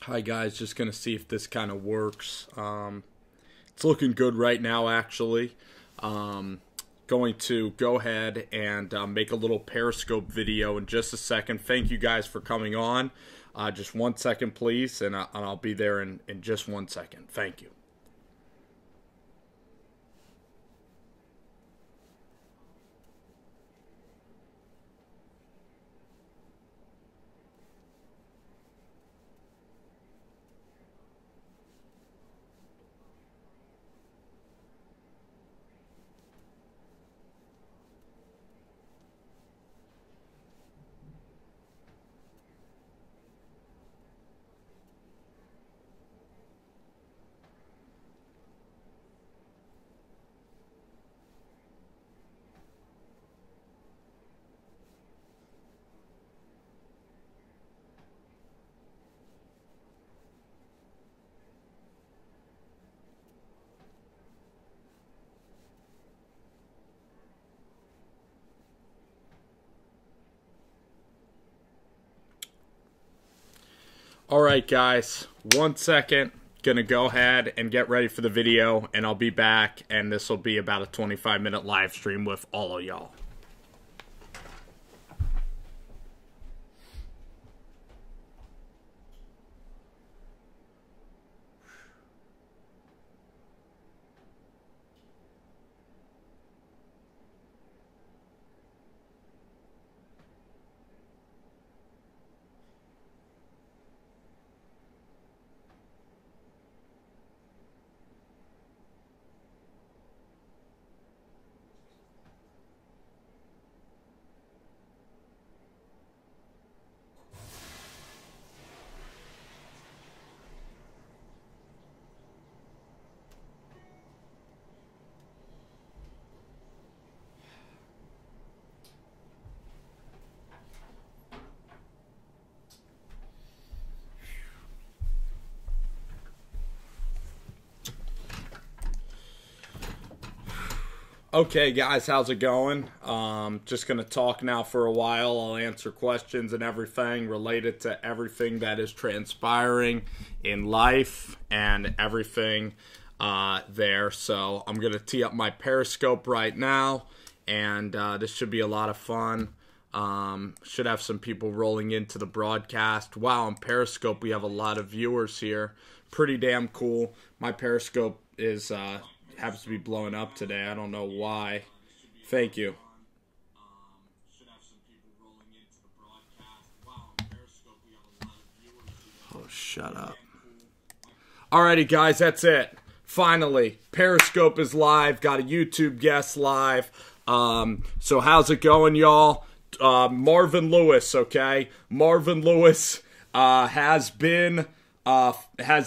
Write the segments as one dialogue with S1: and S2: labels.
S1: Hi guys, just going to see if this kind of works. It's looking good right now actually. Going to go ahead and make a little Periscope video in just a second. Thank you guys for coming on. Just 1 second please, and I'll be there in just 1 second. Thank you. Alright guys, 1 second, gonna go ahead and get ready for the video, and I'll be back, and this will be about a 25-minute live stream with all of y'all. Okay guys, how's it going? Just gonna talk now for a while. I'll answer questions and everything related to everything that is transpiring in life and everything there. So I'm gonna tee up my Periscope right now, and this should be a lot of fun. Should have some people rolling into the broadcast. Wow, on Periscope we have a lot of viewers here. Pretty damn cool. My Periscope is happens to be blowing up today. I don't know why. Thank you. Oh, shut up. Alrighty, guys, that's it. Finally, Periscope is live. Got a YouTube guest live. So how's it going, y'all? Marvin Lewis, okay? Marvin Lewis has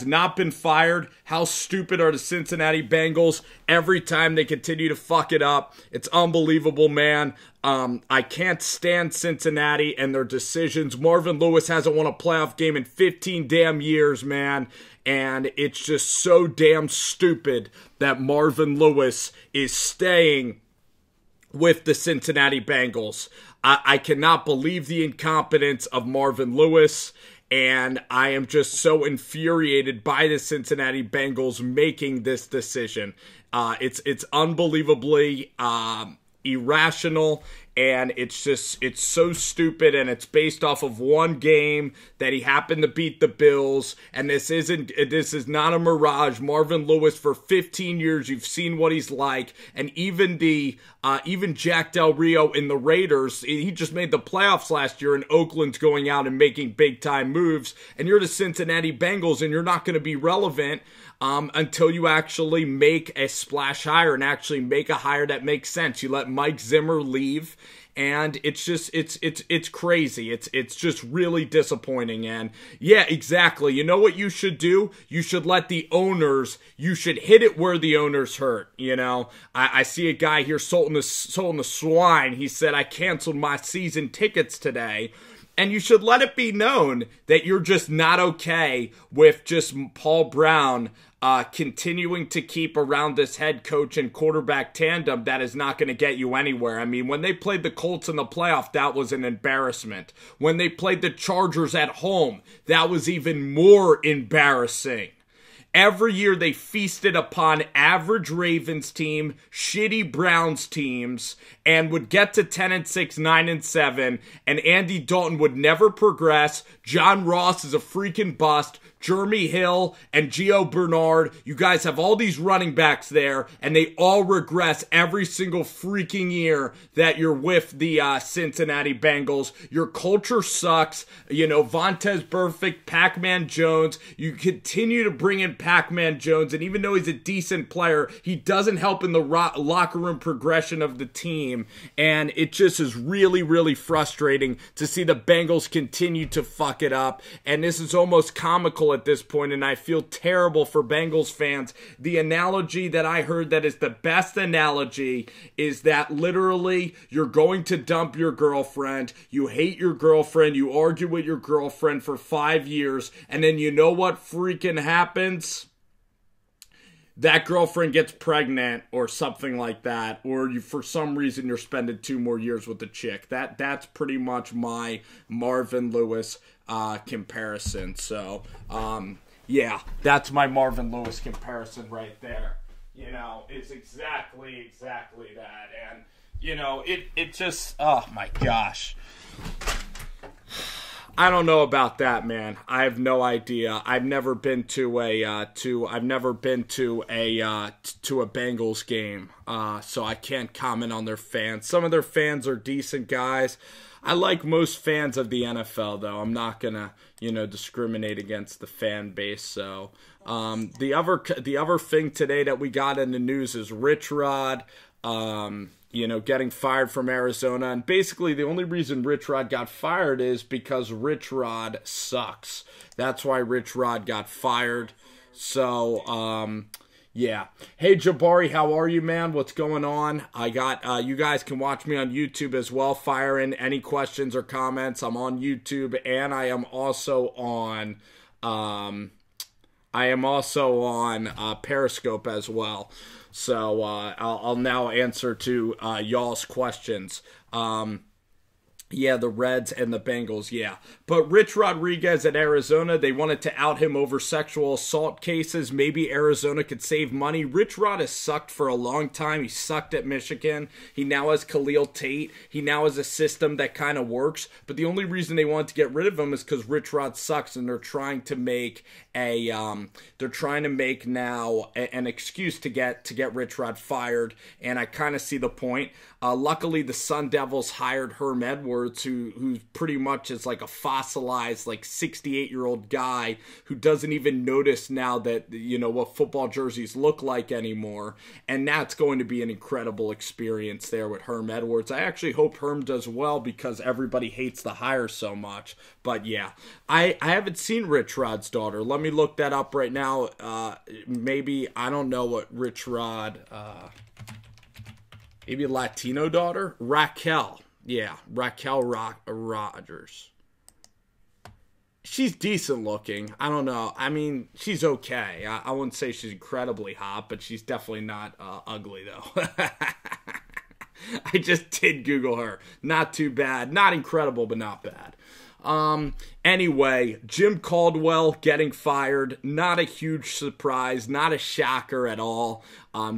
S1: not been fired. How stupid are the Cincinnati Bengals? Every time they continue to fuck it up. It's unbelievable, man. I can't stand Cincinnati and their decisions. Marvin Lewis hasn't won a playoff game in 15 damn years, man. And it's just so damn stupid that Marvin Lewis is staying with the Cincinnati Bengals. I cannot believe the incompetence of Marvin Lewis. And I am just so infuriated by the Cincinnati Bengals making this decision. It's unbelievably irrational, and it's so stupid, and it's based off of one game that he happened to beat the Bills, and this is not a mirage. Marvin Lewis, for 15 years, you've seen what he's like, and even Jack Del Rio in the Raiders, he just made the playoffs last year, and Oakland's going out and making big-time moves, and you're the Cincinnati Bengals, and you're not going to be relevant until you actually make a splash hire and actually make a hire that makes sense. You let Mike Zimmer leave, and it's crazy. It's just really disappointing. And yeah, exactly. You know what you should do? You should let the owners, you should hit it where the owners hurt. You know, I see a guy here salting the swine. He said, I canceled my season tickets today. And you should let it be known that you're just not okay with just Paul Brown continuing to keep around this head coach and quarterback tandem, that is not going to get you anywhere. I mean, when they played the Colts in the playoff, that was an embarrassment. When they played the Chargers at home, that was even more embarrassing. Every year they feasted upon average Ravens team, shitty Browns teams, and would get to 10-6, 9-7, and Andy Dalton would never progress. John Ross is a freaking bust. Jeremy Hill and Gio Bernard, you guys have all these running backs there, and they all regress every single freaking year that you're with the Cincinnati Bengals. Your culture sucks. You know, Vontaze Burfict, Pac-Man Jones. You continue to bring in Pac-Man Jones, and even though he's a decent player, he doesn't help in the locker room progression of the team, and it just is really, really frustrating to see the Bengals continue to fuck it up, and this is almost comical at this point, and I feel terrible for Bengals fans. The analogy that I heard that is the best analogy is that literally you're going to dump your girlfriend, you hate your girlfriend, you argue with your girlfriend for 5 years, and then you know what freaking happens? That girlfriend gets pregnant or something like that, or you, for some reason you're spending 2 more years with the chick. That's pretty much my Marvin Lewis comparison. So, yeah, that's my Marvin Lewis comparison right there. You know, it's exactly that. And, you know, it just, oh my gosh. I don't know about that, man. I have no idea. I've never been to a Bengals game, so I can't comment on their fans. Some of their fans are decent guys. I like most fans of the NFL, though. I'm not gonna, discriminate against the fan base. So, the other thing today that we got in the news is Rich Rod. Getting fired from Arizona. And basically the only reason Rich Rod got fired is because Rich Rod sucks. That's why Rich Rod got fired. So, yeah. Hey, Jabari, how are you, man? What's going on? I got, you guys can watch me on YouTube as well. Fire in any questions or comments. I'm on YouTube, and I am also on, Periscope as well. So I'll now answer to y'all's questions. Yeah, the Reds and the Bengals, yeah. But Rich Rodriguez at Arizona, they wanted to out him over sexual assault cases. Maybe Arizona could save money. Rich Rod has sucked for a long time. He sucked at Michigan. He now has Khalil Tate. He now has a system that kind of works. But the only reason they wanted to get rid of him is because Rich Rod sucks, and they're trying to make an excuse to get Rich Rod fired. And I kind of see the point. Luckily, the Sun Devils hired Herm Edwards, who pretty much is like a fossilized, like 68-year-old guy who doesn't even notice now that, what football jerseys look like anymore. And that's going to be an incredible experience there with Herm Edwards. I actually hope Herm does well because everybody hates the hire so much. But yeah, I haven't seen Rich Rod's daughter. Let me look that up right now. Maybe, I don't know what Rich Rod... Maybe a Latino daughter? Raquel. Yeah, Raquel Rogers. She's decent looking. I don't know. I mean, she's okay. I wouldn't say she's incredibly hot, but she's definitely not ugly, though. I just did Google her. Not too bad. Not incredible, but not bad. Anyway, Jim Caldwell getting fired, not a huge surprise, not a shocker at all.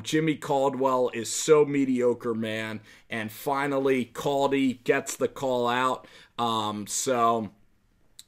S1: Jimmy Caldwell is so mediocre, man, and finally Caldy gets the call out. So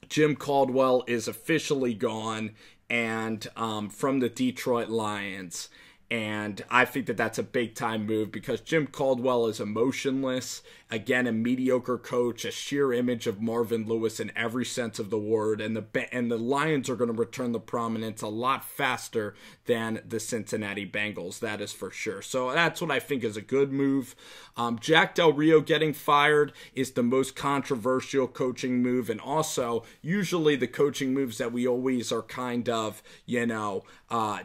S1: Jim Caldwell is officially gone, and from the Detroit Lions. And I think that that's a big-time move because Jim Caldwell is emotionless. Again, a mediocre coach, a sheer image of Marvin Lewis in every sense of the word. And the Lions are going to return the prominence a lot faster than the Cincinnati Bengals. That is for sure. So that's what I think is a good move. Jack Del Rio getting fired is the most controversial coaching move. And also, usually the coaching moves that we always are kind of,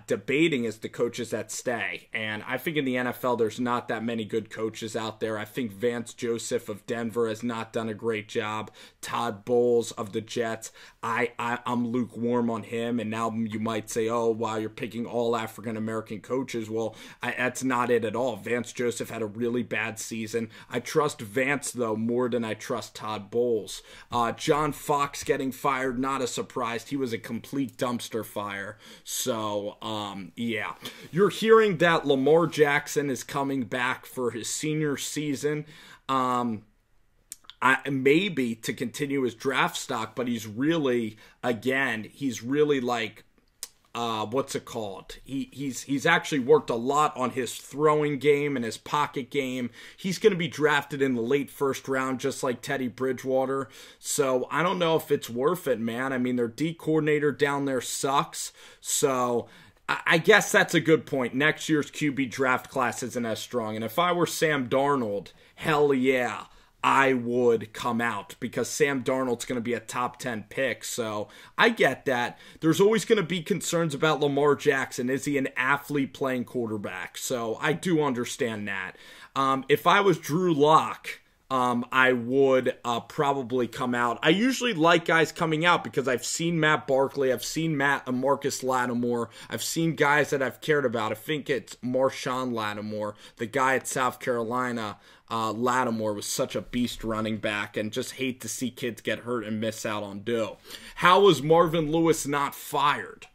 S1: debating is the coaches that stay. And I think in the NFL, there's not that many good coaches out there. I think Vance Joseph of Denver has not done a great job. Todd Bowles of the Jets, I'm lukewarm on him. And now you might say, oh, wow, you're picking all African-American coaches. Well, that's not it at all. Vance Joseph had a really bad season. I trust Vance, though, more than I trust Todd Bowles. John Fox getting fired, not a surprise. He was a complete dumpster fire. So, yeah. You're hearing that Lamar Jackson is coming back for his senior season. Maybe to continue his draft stock, but he's really like, what's it called? He's actually worked a lot on his throwing game and his pocket game. He's going to be drafted in the late first round, just like Teddy Bridgewater. So I don't know if it's worth it, man. I mean, their D coordinator down there sucks. So I guess that's a good point. Next year's QB draft class isn't as strong. And if I were Sam Darnold, hell yeah, I would come out because Sam Darnold's going to be a top 10 pick. So I get that. There's always going to be concerns about Lamar Jackson. Is he an athlete playing quarterback? So I do understand that. If I was Drew Lock, I would probably come out. I usually like guys coming out because I've seen Matt Barkley, I've seen Marcus Lattimore, I've seen guys that I've cared about. I think it's Marshawn Lattimore, the guy at South Carolina. Lattimore was such a beast running back, and just hate to see kids get hurt and miss out on dough. How was Marvin Lewis not fired?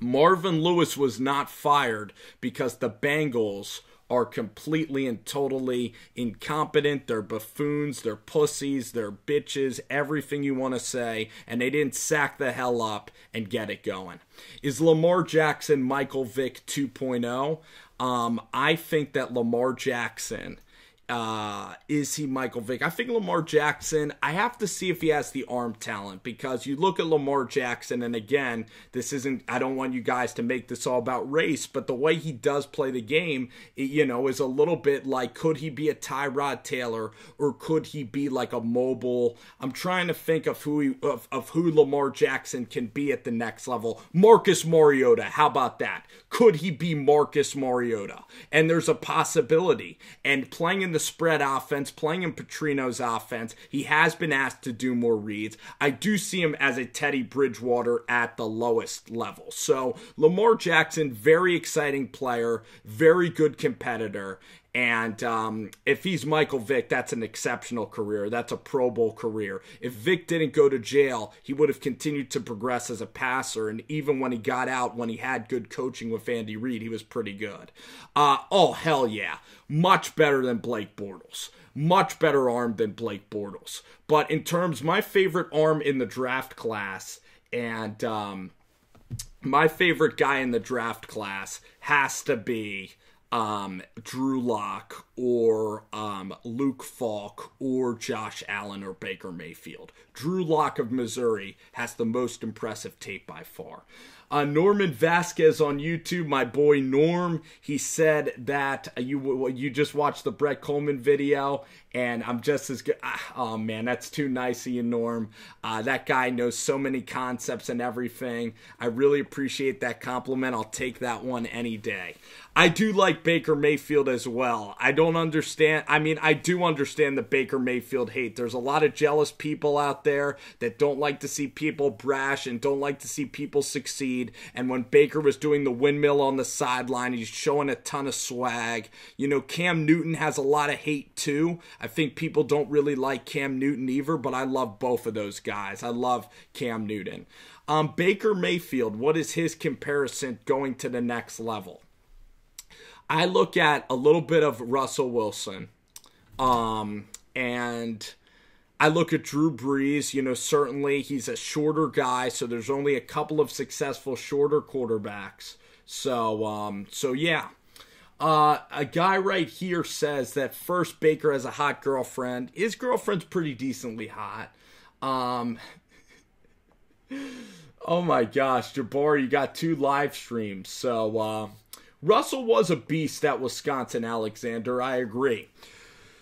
S1: Marvin Lewis was not fired because the Bengals are completely and totally incompetent. They're buffoons, they're pussies, they're bitches, everything you want to say, and they didn't sack the hell up and get it going. Is Lamar Jackson Michael Vick 2.0? I think that Lamar Jackson, is he Michael Vick? I think Lamar Jackson, I have to see if he has the arm talent, because you look at Lamar Jackson, and again, I don't want you guys to make this all about race, but the way he does play the game, is a little bit like, could he be a Tyrod Taylor, or could he be like a mobile? I'm trying to think of who Lamar Jackson can be at the next level. Marcus Mariota, how about that? Could he be Marcus Mariota? And there's a possibility. And playing in the spread offense, playing in Petrino's offense, he has been asked to do more reads. I do see him as a Teddy Bridgewater at the lowest level. So Lamar Jackson, very exciting player, very good competitor. And if he's Michael Vick, that's an exceptional career. That's a Pro Bowl career. If Vick didn't go to jail, he would have continued to progress as a passer. And even when he got out, when he had good coaching with Andy Reid, he was pretty good. Oh, hell yeah. Much better than Blake Bortles. Much better arm than Blake Bortles. But in terms, my favorite arm in the draft class, and my favorite guy in the draft class has to be Drew Lock or Luke Falk or Josh Allen or Baker Mayfield. Drew Lock of Missouri has the most impressive tape by far. Norman Vasquez on YouTube, my boy Norm, he said that you just watched the Brett Coleman video, and I'm just as good. Oh man, that's too nice of you, Norm. That guy knows so many concepts and everything. I really appreciate that compliment. I'll take that one any day. I do like Baker Mayfield as well. I don't understand. I mean, I do understand the Baker Mayfield hate. There's a lot of jealous people out there that don't like to see people brash and don't like to see people succeed. And when Baker was doing the windmill on the sideline, he's showing a ton of swag. Cam Newton has a lot of hate too. I think people don't really like Cam Newton either, but I love both of those guys. I love Cam Newton. Baker Mayfield, what is his comparison going to the next level? I look at a little bit of Russell Wilson, and I look at Drew Brees. Certainly he's a shorter guy, so there's only a couple of successful shorter quarterbacks. So yeah. A guy right here says that first Baker has a hot girlfriend. His girlfriend's pretty decently hot. Oh my gosh, Jabbar, you got 2 live streams. So, Russell was a beast at Wisconsin, Alexander. I agree.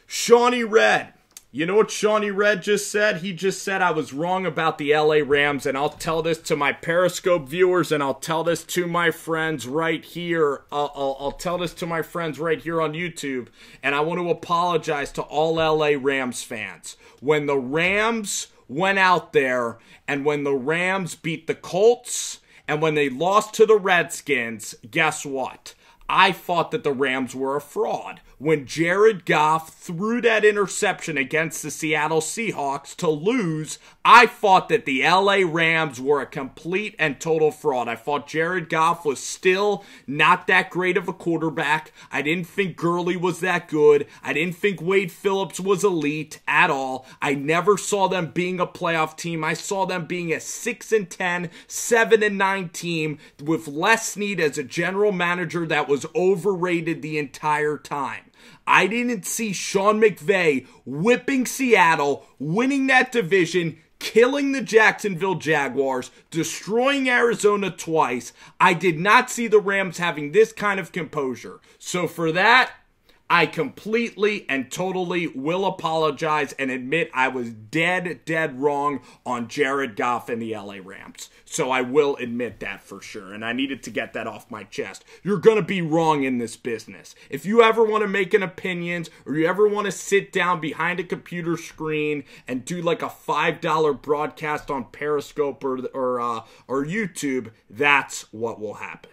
S1: Shawnee Red. You know what Shawnee Red just said? He just said I was wrong about the LA Rams, and I'll tell this to my Periscope viewers, and I'll tell this to my friends right here. I'll tell this to my friends right here on YouTube, and I want to apologize to all LA Rams fans. When the Rams went out there, and when the Rams beat the Colts, and when they lost to the Redskins, guess what? I thought that the Rams were a fraud. When Jared Goff threw that interception against the Seattle Seahawks to lose, I thought that the LA Rams were a complete and total fraud. I thought Jared Goff was still not that great of a quarterback. I didn't think Gurley was that good. I didn't think Wade Phillips was elite at all. I never saw them being a playoff team. I saw them being a 6-10, 7-9 team with Les Snead as a general manager that was overrated the entire time. I didn't see Sean McVay whipping Seattle, winning that division, killing the Jacksonville Jaguars, destroying Arizona twice. I did not see the Rams having this kind of composure. So for that, I completely and totally will apologize and admit I was dead wrong on Jared Goff and the LA Rams. So I will admit that for sure, and I needed to get that off my chest. You're going to be wrong in this business. If you ever want to make an opinion, or you ever want to sit down behind a computer screen and do like a $5 broadcast on Periscope or YouTube, that's what will happen.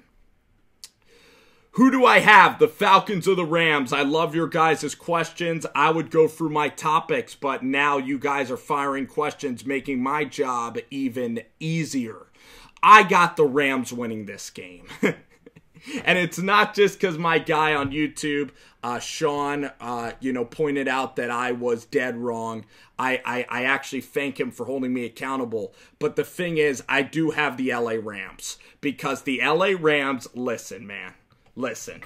S1: Who do I have? The Falcons or the Rams? I love your guys' questions. I would go through my topics, but now you guys are firing questions, making my job even easier. I got the Rams winning this game. And it's not just because my guy on YouTube, Sean, pointed out that I was dead wrong. I actually thank him for holding me accountable. But the thing is, I do have the LA Rams. Because the LA Rams, listen, man. Listen.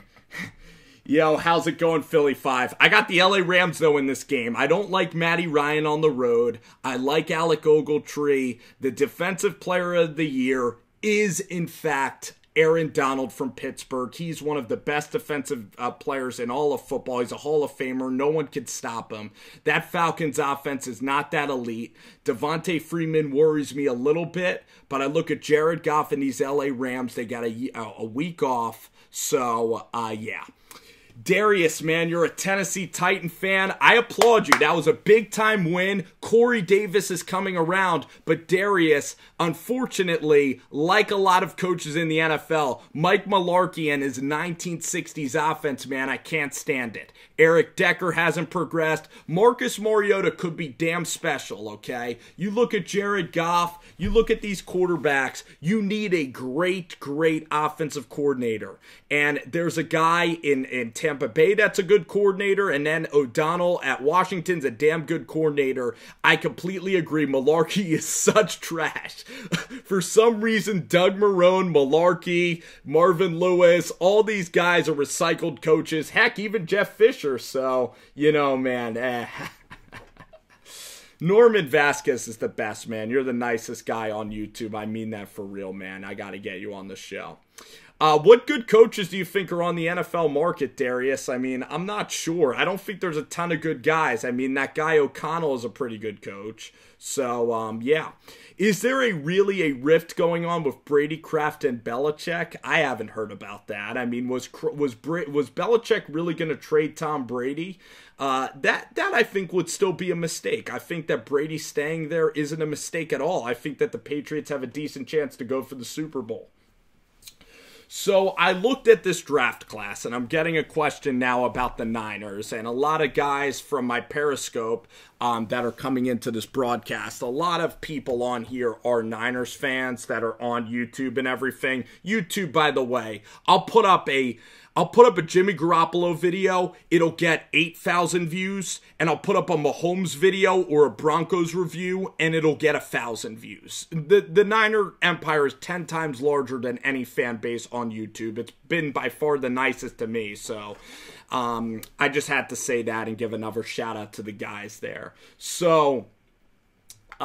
S1: Yo, how's it going, Philly 5? I got the LA Rams, though, in this game. I don't like Matty Ryan on the road. I like Alec Ogletree. The Defensive Player of the Year is, in fact, Aaron Donald from Pittsburgh. He's one of the best defensive players in all of football. He's a Hall of Famer. No one can stop him. That Falcons offense is not that elite. Devontae Freeman worries me a little bit, but I look at Jared Goff and these LA Rams. They got a week off. So, yeah. Darius, man, you're a Tennessee Titan fan. I applaud you. That was a big-time win. Corey Davis is coming around. But Darius, unfortunately, like a lot of coaches in the NFL, Mike Mularkey and his 1960s offense, man, I can't stand it. Eric Decker hasn't progressed. Marcus Mariota could be damn special, okay? You look at Jared Goff, you look at these quarterbacks, you need a great offensive coordinator. And there's a guy in Tampa Bay that's a good coordinator, and then O'Donnell at Washington's a damn good coordinator. I completely agree. Mularkey is such trash. For some reason, Doug Marrone, Mularkey, Marvin Lewis, all these guys are recycled coaches. Heck, even Jeff Fisher. So, man, Norman Vasquez is the best, man. You're the nicest guy on YouTube. I mean that for real, man. I got to get you on the show. What good coaches do you think are on the NFL market, Darius? I mean, I'm not sure. I don't think there's a ton of good guys. I mean, that guy O'Connell is a pretty good coach. So, yeah. Is there really a rift going on with Brady, Kraft, and Belichick? I haven't heard about that. I mean, was Belichick really going to trade Tom Brady? That I think would still be a mistake. I think that Brady staying there isn't a mistake at all. I think that the Patriots have a decent chance to go for the Super Bowl. So I looked at this draft class, and I'm getting a question now about the Niners, and a lot of guys from my Periscope that are coming into this broadcast. A lot of people on here are Niners fans that are on YouTube and everything. YouTube, by the way, I'll put up a Jimmy Garoppolo video, it'll get 8,000 views, and I'll put up a Mahomes video or a Broncos review, and it'll get 1,000 views. The Niner empire is 10 times larger than any fan base on YouTube. It's been by far the nicest to me, so I just had to say that and give another shout out to the guys there. So,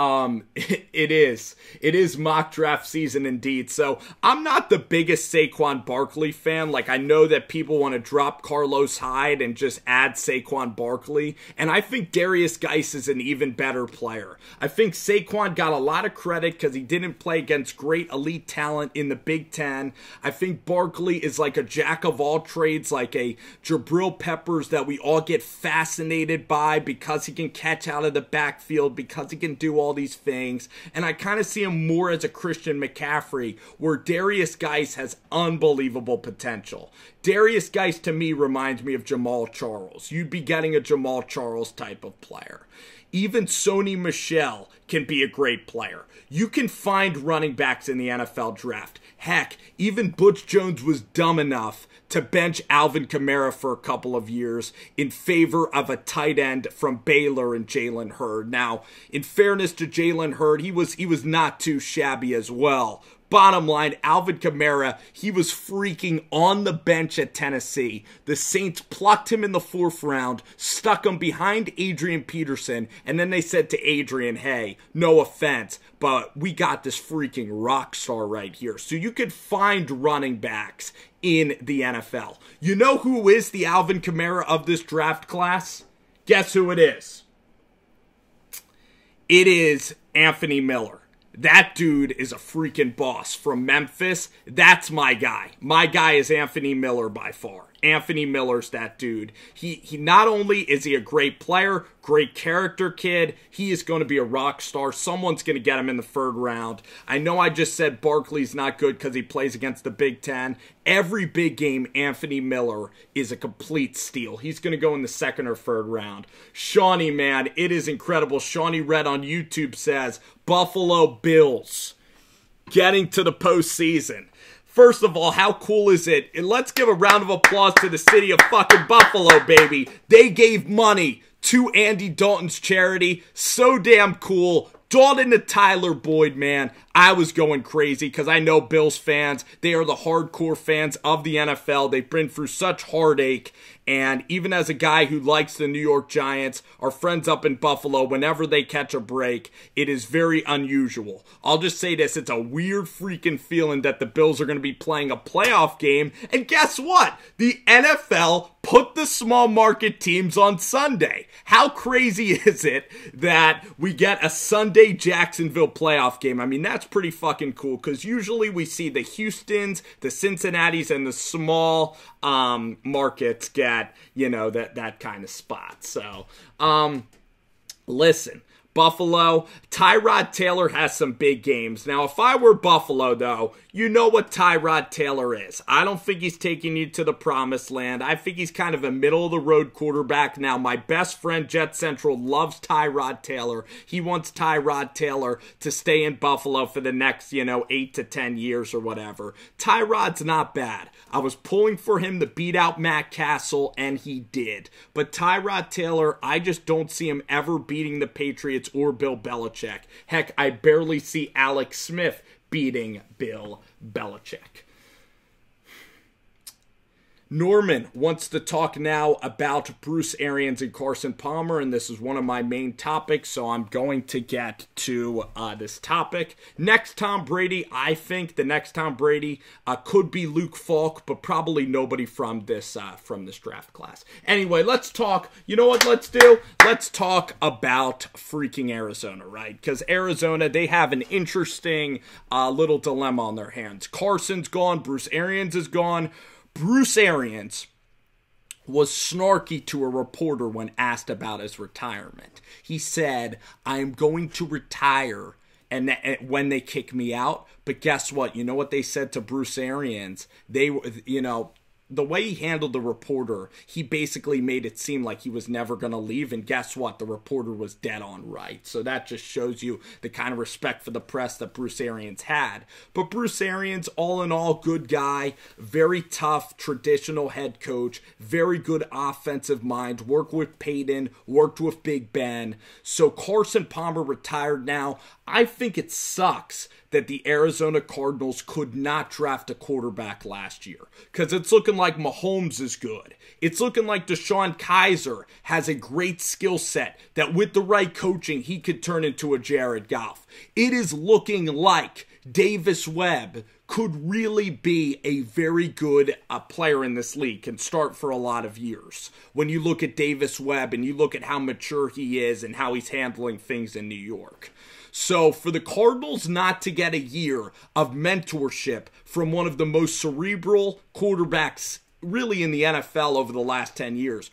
S1: It is. It is mock draft season indeed. So I'm not the biggest Saquon Barkley fan. Like, I know that people want to drop Carlos Hyde and just add Saquon Barkley. And I think Darius Geis is an even better player. I think Saquon got a lot of credit because he didn't play against great elite talent in the Big Ten. I think Barkley is like a jack of all trades, like a Jabril Peppers that we all get fascinated by because he can catch out of the backfield, because he can do all these things. And I kind of see him more as a Christian McCaffrey, where Darius Geis has unbelievable potential. Darius Geis to me reminds me of Jamal Charles. You'd be getting a Jamal Charles type of player. Even Sony Michel can be a great player. You can find running backs in the NFL draft. Heck, even Butch Jones was dumb enough to bench Alvin Kamara for a couple of years in favor of a tight end from Baylor and Jalen Hurd. Now, in fairness to Jalen Hurd, he was not too shabby as well. Bottom line, Alvin Kamara, he was freaking on the bench at Tennessee. The Saints plucked him in the 4th round, stuck him behind Adrian Peterson, and then they said to Adrian, hey, no offense, but we got this freaking rock star right here. So you could find running backs in the NFL. You know who is the Alvin Kamara of this draft class? Guess who it is? It is Anthony Miller. That dude is a freaking boss from Memphis. That's my guy. My guy is Anthony Miller by far. Anthony Miller's that dude. He not only is he a great player, great character kid, he is going to be a rock star. Someone's going to get him in the 3rd round. I know I just said Barkley's not good because he plays against the Big Ten. Every big game, Anthony Miller is a complete steal. He's going to go in the 2nd or 3rd round. Shawnee, man, it is incredible. Shawnee Red on YouTube says, Buffalo Bills getting to the postseason. First of all, how cool is it? And let's give a round of applause to the city of fucking Buffalo, baby. They gave money to Andy Dalton's charity. So damn cool. Dalton to Tyler Boyd, man. I was going crazy because I know Bills fans, they are the hardcore fans of the NFL. They've been through such heartache. And even as a guy who likes the New York Giants, our friends up in Buffalo, whenever they catch a break, it is very unusual. I'll just say this, it's a weird freaking feeling that the Bills are going to be playing a playoff game. And guess what? The NFL put the small market teams on Sunday. How crazy is it that we get a Sunday Jacksonville playoff game? I mean, that's pretty fucking cool because usually we see the Houstons, the Cincinnatis, and the small markets get, you know, that kind of spot. So, listen. Buffalo, Tyrod Taylor has some big games. Now, if I were Buffalo, though, you know what Tyrod Taylor is. I don't think he's taking you to the promised land. I think he's kind of a middle-of-the-road quarterback. Now, my best friend, Jet Central, loves Tyrod Taylor. He wants Tyrod Taylor to stay in Buffalo for the next, 8 to 10 years or whatever. Tyrod's not bad. I was pulling for him to beat out Matt Castle, and he did. But Tyrod Taylor, I just don't see him ever beating the Patriots or Bill Belichick. Heck, I barely see Alex Smith beating Bill Belichick. Norman wants to talk now about Bruce Arians and Carson Palmer, and this is one of my main topics, so I'm going to get to this topic. Next Tom Brady, I think the next Tom Brady could be Luke Falk, but probably nobody from this draft class. Anyway, let's talk. You know what let's do? Let's talk about freaking Arizona, right? Because Arizona, they have an interesting little dilemma on their hands. Carson's gone. Bruce Arians is gone. Bruce Arians was snarky to a reporter when asked about his retirement. He said, I'm going to retire and when they kick me out. But guess what? You know what they said to Bruce Arians? They, the way he handled the reporter, he basically made it seem like he was never going to leave. And guess what? The reporter was dead on right. So that just shows you the kind of respect for the press that Bruce Arians had. But Bruce Arians, all in all, good guy, very tough, traditional head coach, very good offensive mind, worked with Peyton, worked with Big Ben. So Carson Palmer retired now. I think it sucks that the Arizona Cardinals could not draft a quarterback last year. Because it's looking like Mahomes is good. It's looking like Deshaun Kaiser has a great skill set that with the right coaching, he could turn into a Jared Goff. It is looking like Davis Webb could really be a very good player in this league, can start for a lot of years. When you look at Davis Webb and you look at how mature he is and how he's handling things in New York. So for the Cardinals not to get a year of mentorship from one of the most cerebral quarterbacks really in the NFL over the last 10 years,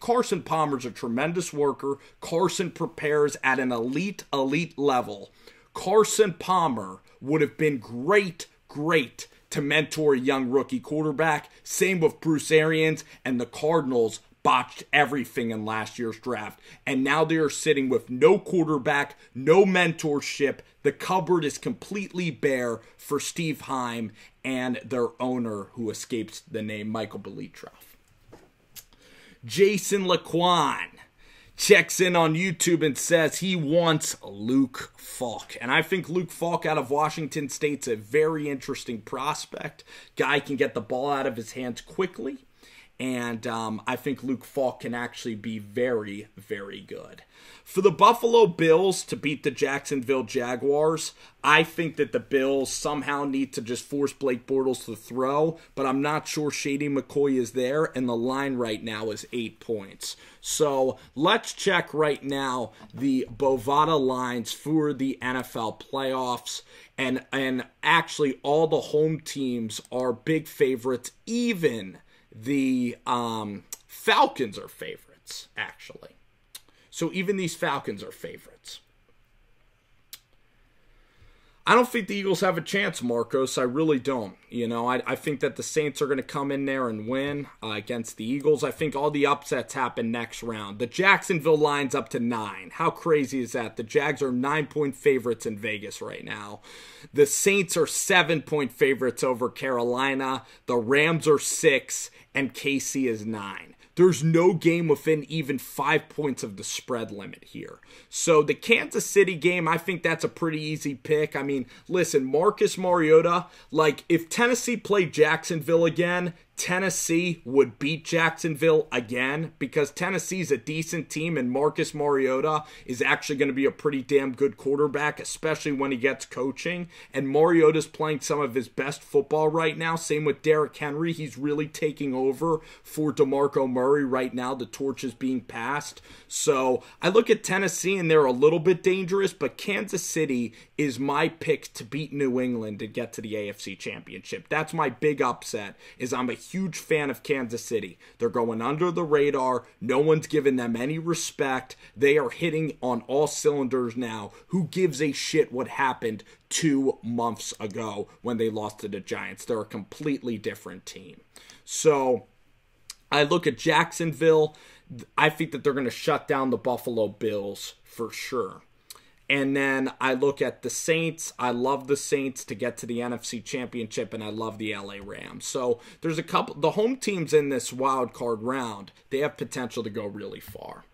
S1: Carson Palmer's a tremendous worker. Carson prepares at an elite level. Carson Palmer would have been great to mentor a young rookie quarterback. Same with Bruce Arians, and the Cardinals botched everything in last year's draft. And now they are sitting with no quarterback, no mentorship. The cupboard is completely bare for Steve Heim and their owner, who escapes the name, Michael Bellitroff. Jason Laquan checks in on YouTube and says he wants Luke Falk. And I think Luke Falk out of Washington State's a very interesting prospect. Guy can get the ball out of his hands quickly. And I think Luke Falk can actually be very, very good. For the Buffalo Bills to beat the Jacksonville Jaguars, I think that the Bills somehow need to just force Blake Bortles to throw, but I'm not sure Shady McCoy is there, and the line right now is 8 points. So let's check right now the Bovada lines for the NFL playoffs, and actually all the home teams are big favorites, even the Falcons are favorites, actually. So even these Falcons are favorites. I don't think the Eagles have a chance, Marcos. I really don't. I think that the Saints are going to come in there and win against the Eagles. I think all the upsets happen next round. The Jacksonville line's up to 9. How crazy is that? The Jags are 9-point favorites in Vegas right now. The Saints are 7-point favorites over Carolina. The Rams are 6, and KC is 9. There's no game within even 5 points of the spread limit here. So the Kansas City game, I think that's a pretty easy pick. I mean, listen, Marcus Mariota, if Tennessee played Jacksonville again, Tennessee would beat Jacksonville again because Tennessee's a decent team and Marcus Mariota is actually going to be a pretty damn good quarterback, especially when he gets coaching. And Mariota's playing some of his best football right now. Same with Derrick Henry. He's really taking over for DeMarco Murray right now. The torch is being passed. So I look at Tennessee and they're a little bit dangerous, but Kansas City is my pick to beat New England and get to the AFC Championship. That's my big upset, is I'm a huge fan of Kansas City. They're going under the radar. No one's giving them any respect. They are hitting on all cylinders now. Who gives a shit what happened 2 months ago when they lost to the Giants? They're a completely different team. So I look at Jacksonville. I think that they're going to shut down the Buffalo Bills for sure. And then I look at the Saints. I love the Saints to get to the NFC Championship, and I love the LA Rams. So there's a couple, the home teams in this wild card round, they have potential to go really far.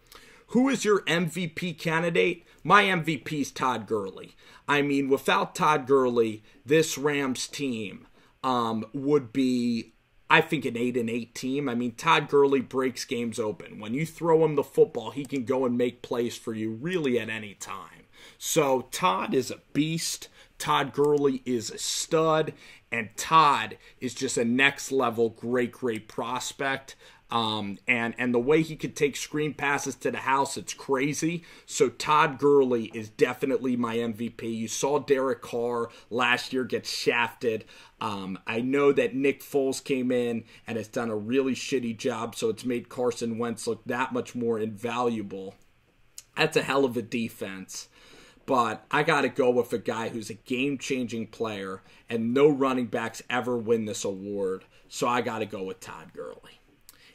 S1: Who is your MVP candidate? My MVP is Todd Gurley. I mean, without Todd Gurley, this Rams team would be, I think, an 8-8 team. I mean, Todd Gurley breaks games open. When you throw him the football, he can go and make plays for you really at any time. So Todd is a beast. Todd Gurley is a stud. And Todd is just a next level great prospect. And the way he could take screen passes to the house, it's crazy. So Todd Gurley is definitely my MVP. You saw Derek Carr last year get shafted. I know that Nick Foles came in and has done a really shitty job, so it's made Carson Wentz look that much more invaluable. That's a hell of a defense. But I got to go with a guy who's a game-changing player, and no running backs ever win this award. So I got to go with Todd Gurley.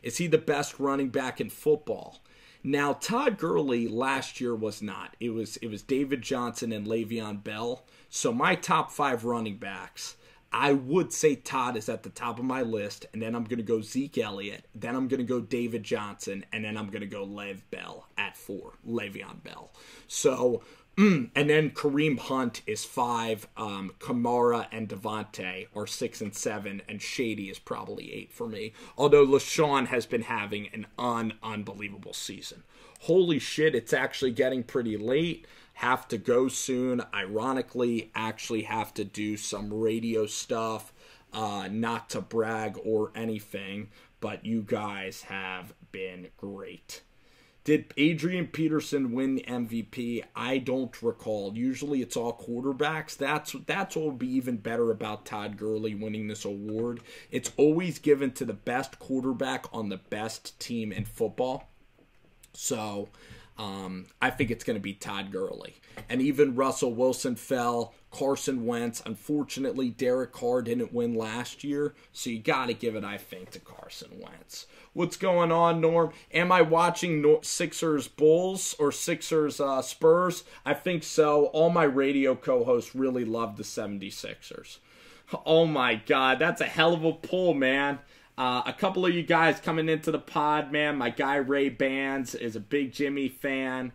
S1: Is he the best running back in football? Now, Todd Gurley last year was not. It was David Johnson and Le'Veon Bell. So my top 5 running backs, I would say Todd is at the top of my list, and then I'm going to go Zeke Elliott, then I'm going to go David Johnson, and then I'm going to go Le'Veon Bell at 4. So And then Kareem Hunt is 5. Kamara and Devontae are 6 and 7. And Shady is probably 8 for me. Although LaShawn has been having an unbelievable season. Holy shit, it's actually getting pretty late. Have to go soon. Ironically, actually have to do some radio stuff. Not to brag or anything, but you guys have been great. Did Adrian Peterson win the MVP? I don't recall. Usually it's all quarterbacks. That's what would be even better about Todd Gurley winning this award. It's always given to the best quarterback on the best team in football. So I think it's going to be Todd Gurley. And even Russell Wilson fell. Carson Wentz. Unfortunately, Derek Carr didn't win last year. So you got to give it, I think, to Carson Wentz. What's going on, Norm? Am I watching Sixers Bulls or Sixers Spurs? I think so. All my radio co-hosts really love the 76ers. Oh my God, that's a hell of a pull, man. A couple of you guys coming into the pod, man. My guy Ray Bands is a big Jimmy fan.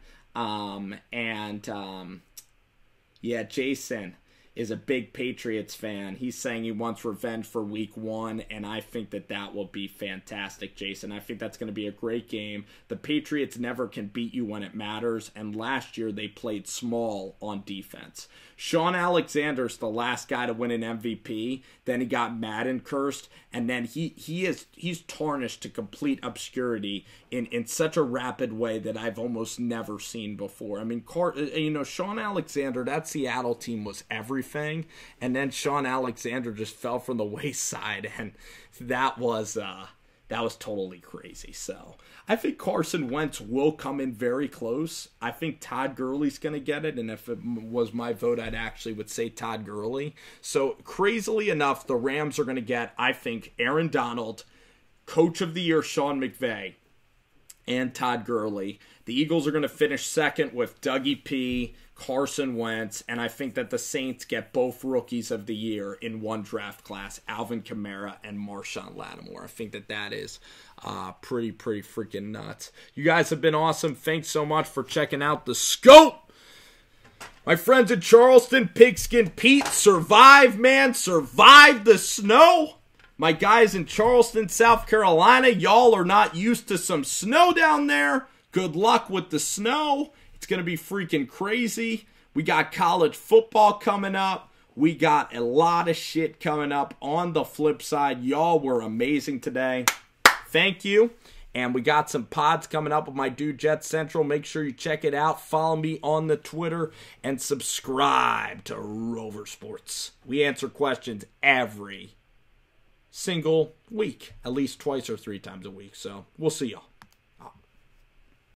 S1: Yeah, Jason is a big Patriots fan. He's saying he wants revenge for week 1, and I think that will be fantastic, Jason. I think that's going to be a great game. The Patriots never can beat you when it matters, and last year they played small on defense. Sean Alexander's the last guy to win an MVP. Then he got Madden cursed, and then he's tarnished to complete obscurity in such a rapid way that I've almost never seen before. I mean, Sean Alexander, that Seattle team was everything, and then Sean Alexander just fell from the wayside, and that was totally crazy. So I think Carson Wentz will come in very close. I think Todd Gurley's going to get it, and if it was my vote, I'd actually would say Todd Gurley. So crazily enough, the Rams are going to get, I think, Aaron Donald, Coach of the Year Sean McVay, and Todd Gurley. The Eagles are going to finish second with Dougie P., Carson Wentz, and I think that the Saints get both Rookies of the Year in one draft class, Alvin Kamara and Marshawn Lattimore. I think that is pretty freaking nuts. You guys have been awesome. Thanks so much for checking out the scope. My friends in Charleston, Pigskin Pete, survive, man. Survive the snow. My guys in Charleston, South Carolina, y'all are not used to some snow down there. Good luck with the snow. It's going to be freaking crazy. We got college football coming up. We got a lot of shit coming up. On the flip side, y'all were amazing today. Thank you. And we got some pods coming up with my dude Jet Central. Make sure you check it out. Follow me on the Twitter and subscribe to Rover Sports. We answer questions every single week, at least twice or 3 times a week. So we'll see y'all.